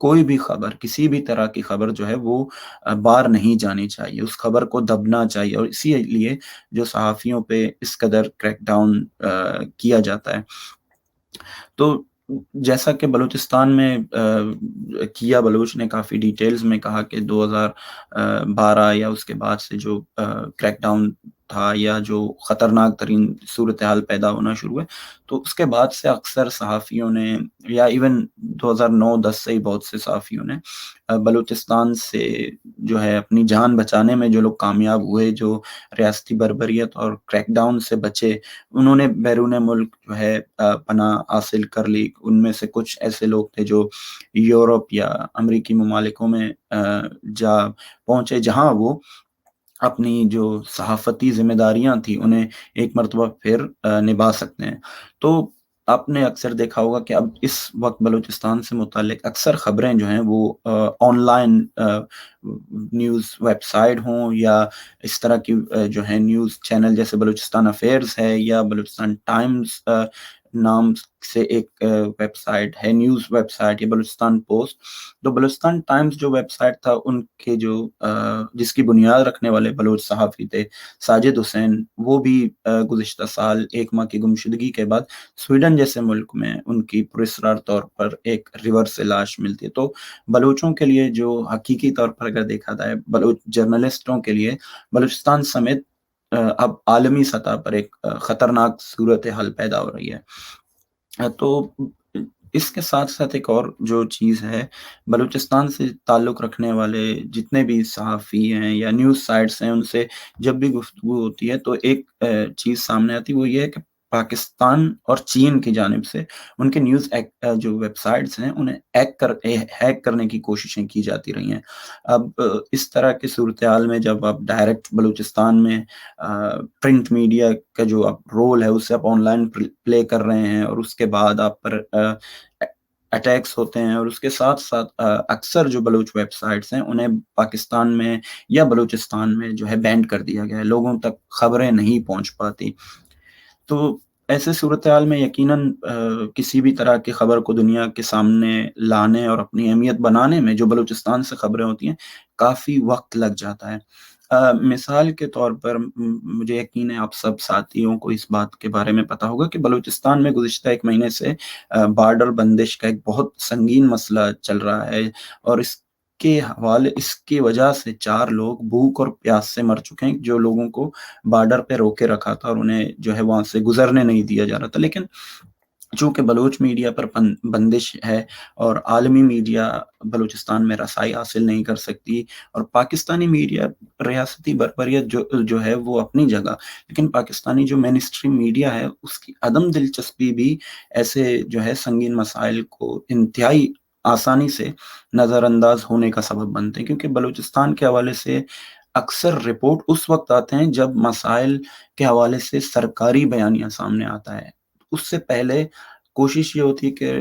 کوئی بھی خبر، کسی بھی طرح کی خبر جو ہے وہ باہر نہیں جانی چاہیے، اس خبر کو دبنا چاہیے، اور اسی لیے جو صحافیوں پہ اس قدر کریک ڈاؤن کیا جاتا ہے۔ تو جیسا کہ بلوچستان میں کیا بلوچ نے کافی ڈیٹیلز میں کہا کہ 2012 یا اس کے بعد سے جو کریک ڈاؤن تھا یا جو خطرناک ترین صورتحال پیدا ہونا شروع ہوئے، تو اس کے بعد سے اکثر صحافیوں نے، یا ایون 2009-10 سے ہی بہت سے صحافیوں نے بلوچستان سے جو ہے اپنی جان بچانے میں جو لوگ کامیاب ہوئے، جو ریاستی بربریت اور کریک ڈاؤن سے بچے، انہوں نے بیرون ملک جو ہے پناہ حاصل کر لی۔ ان میں سے کچھ ایسے لوگ تھے جو یورپ یا امریکی ممالکوں میں جا پہنچے، جہاں وہ اپنی جو صحافتی ذمہ داریاں تھیں انہیں ایک مرتبہ پھر نبھا سکتے ہیں۔ تو آپ نے اکثر دیکھا ہوگا کہ اب اس وقت بلوچستان سے متعلق اکثر خبریں جو ہیں وہ online news website ہوں یا اس طرح کی جو ہے نیوز چینل جیسے بلوچستان افیئرز ہے یا بلوچستان ٹائمز نام سے ایک ویب سائٹ ہے، نیوز ویب سائٹ، یا بلوچستان پوسٹ۔ تو بلوچستان ٹائمز جو ویب سائٹ تھا، ان کے جو جس کی بنیاد رکھنے والے بلوچ صحافی تھے ساجد حسین، وہ بھی گزشتہ سال 1 ماہ کی گمشدگی کے بعد سویڈن جیسے ملک میں ان کی پراسرار طور پر ایک ریور سے لاش ملتی ہے۔ تو بلوچوں کے لیے جو حقیقی طور پر اگر دیکھا جائے، بلوچ جرنلسٹوں کے لیے بلوچستان سمیت اب عالمی سطح پر ایک خطرناک صورتحال پیدا ہو رہی ہے۔ تو اس کے ساتھ ساتھ ایک اور جو چیز ہے، بلوچستان سے تعلق رکھنے والے جتنے بھی صحافی ہیں یا نیوز سائٹس ہیں، ان سے جب بھی گفتگو ہوتی ہے تو ایک چیز سامنے آتی ہے، وہ یہ ہے کہ پاکستان اور چین کی جانب سے ان کے نیوز جو ویب سائٹس ہیں انہیں ہیک کرنے کی کوششیں کی جاتی رہی ہیں۔ اب اس طرح کی صورتحال میں جب آپ ڈائریکٹ بلوچستان میں پرنٹ میڈیا کا جو آپ رول ہے اسے آپ آن لائن پلے کر رہے ہیں، اور اس کے بعد آپ پر اٹیکس ہوتے ہیں، اور اس کے ساتھ ساتھ اکثر جو بلوچ ویب سائٹس ہیں انہیں پاکستان میں یا بلوچستان میں جو ہے بینڈ کر دیا گیا ہے، لوگوں تک خبریں نہیں پہنچ پاتی۔ تو ایسے صورتحال میں یقیناً کسی بھی طرح کی خبر کو دنیا کے سامنے لانے اور اپنی اہمیت بنانے میں جو بلوچستان سے خبریں ہوتی ہیں کافی وقت لگ جاتا ہے۔ مثال کے طور پر مجھے یقین ہے آپ سب ساتھیوں کو اس بات کے بارے میں پتا ہوگا کہ بلوچستان میں گزشتہ 1 مہینے سے بارڈر بندش کا ایک بہت سنگین مسئلہ چل رہا ہے، اور اس کی وجہ سے 4 لوگ بھوک اور پیاس سے مر چکے ہیں، جو لوگوں کو بارڈر پہ روکے رکھا تھا اور انہیں جو ہے وہاں سے گزرنے نہیں دیا جا رہا تھا۔ لیکن چونکہ بلوچ میڈیا پر بندش ہے اور عالمی میڈیا بلوچستان میں رسائی حاصل نہیں کر سکتی، اور پاکستانی میڈیا ریاستی بربریت جو ہے وہ اپنی جگہ، لیکن پاکستانی جو مین اسٹریم میڈیا ہے اس کی عدم دلچسپی بھی ایسے جو ہے سنگین مسائل کو انتہائی آسانی سے نظر انداز ہونے کا سبب بنتے ہیں، کیونکہ بلوچستان کے حوالے سے اکثر رپورٹ اس وقت آتے ہیں جب مسائل کے حوالے سے سرکاری بیانیہ سامنے آتا ہے۔ اس سے پہلے کوشش یہ ہوتی ہے کہ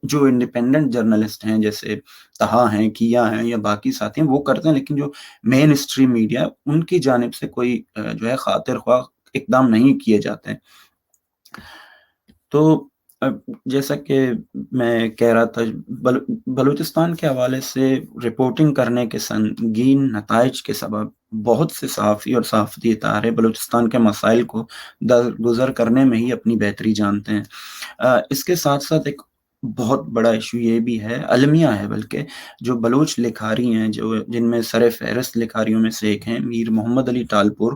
جو انڈیپینڈنٹ جرنلسٹ ہیں جیسے تہا ہیں، کیا ہیں یا باقی ساتھی ہیں وہ کرتے ہیں، لیکن جو مین اسٹریم میڈیا ان کی جانب سے کوئی جو ہے خاطر خواہ اقدام نہیں کیے جاتے ہیں۔ تو جیسا کہ میں کہہ رہا تھا، بلوچستان کے حوالے سے رپورٹنگ کرنے کے سنگین نتائج کے سبب بہت سے صحافی اور صحافتی ادارے بلوچستان کے مسائل کو درگزر کرنے میں ہی اپنی بہتری جانتے ہیں۔ اس کے ساتھ ساتھ ایک بہت بڑا ایشو یہ بھی ہے، المیہ ہے بلکہ، جو بلوچ لکھاری ہیں جن میں سر فہرست لکھاریوں میں سے ایک ہیں میر محمد علی ٹالپور،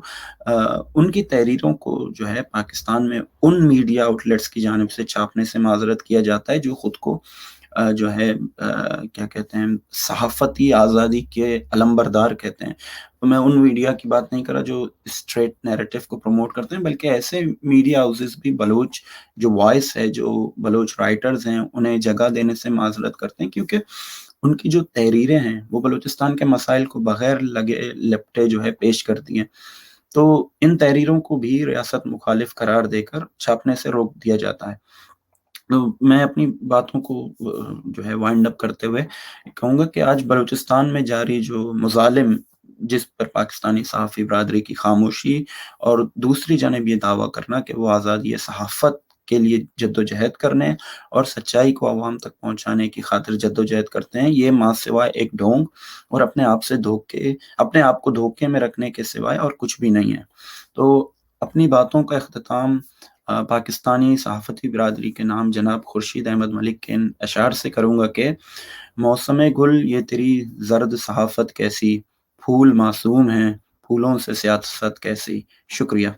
ان کی تحریروں کو جو ہے پاکستان میں ان میڈیا آؤٹ لیٹس کی جانب سے چھاپنے سے معذرت کیا جاتا ہے جو خود کو جو ہے کیا کہتے ہیں، صحافتی آزادی کے علمبردار کہتے ہیں۔ تو میں ان میڈیا کی بات نہیں کر رہا جو اسٹریٹ نیریٹو کو پروموٹ کرتے ہیں، بلکہ ایسے میڈیا ہاؤسز بھی بلوچ جو وائس ہے، جو بلوچ رائٹرز ہیں، انہیں جگہ دینے سے معذرت کرتے ہیں، کیونکہ ان کی جو تحریریں ہیں وہ بلوچستان کے مسائل کو بغیر لگے لپٹے جو ہے پیش کرتی ہیں۔ تو ان تحریروں کو بھی ریاست مخالف قرار دے کر چھاپنے سے روک دیا جاتا ہے۔ تو میں اپنی باتوں کو جو ہے وائنڈ اپ کرتے ہوئے کہوں گا کہ آج بلوچستان میں جاری جو مظالم جس پر پاکستانی صحافی برادری کی خاموشی اور دوسری جانب یہ دعویٰ کرنا کہ وہ آزادی صحافت کے لیے جدوجہد کرنے اور سچائی کو عوام تک پہنچانے کی خاطر جدوجہد کرتے ہیں، یہ ماں سوائے ایک ڈھونگ اور اپنے آپ کو دھوکے میں رکھنے کے سوائے اور کچھ بھی نہیں ہے۔ تو اپنی باتوں کا اختتام پاکستانی صحافتی برادری کے نام جناب خورشید احمد ملک کے ان اشعار سے کروں گا کہ موسم گل یہ تیری زرد صحافت کیسی، پھول معصوم ہیں پھولوں سے سیاست کیسی۔ شکریہ۔